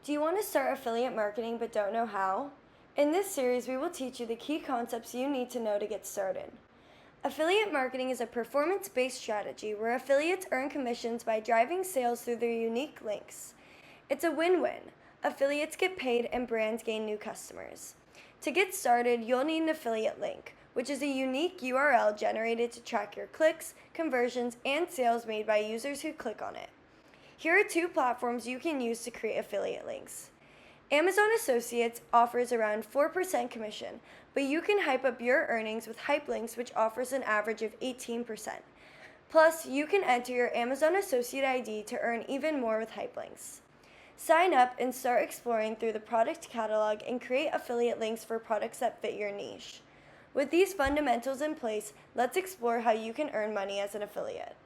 Do you want to start affiliate marketing but don't know how? In this series, we will teach you the key concepts you need to know to get started. Affiliate marketing is a performance-based strategy where affiliates earn commissions by driving sales through their unique links. It's a win-win. Affiliates get paid and brands gain new customers. To get started, you'll need an affiliate link, which is a unique URL generated to track your clicks, conversions, and sales made by users who click on it. Here are two platforms you can use to create affiliate links. Amazon Associates offers around 4% commission, but you can hype up your earnings with Hypelinks, which offers an average of 18%. Plus, you can enter your Amazon Associate ID to earn even more with Hypelinks. Sign up and start exploring through the product catalog and create affiliate links for products that fit your niche. With these fundamentals in place, let's explore how you can earn money as an affiliate.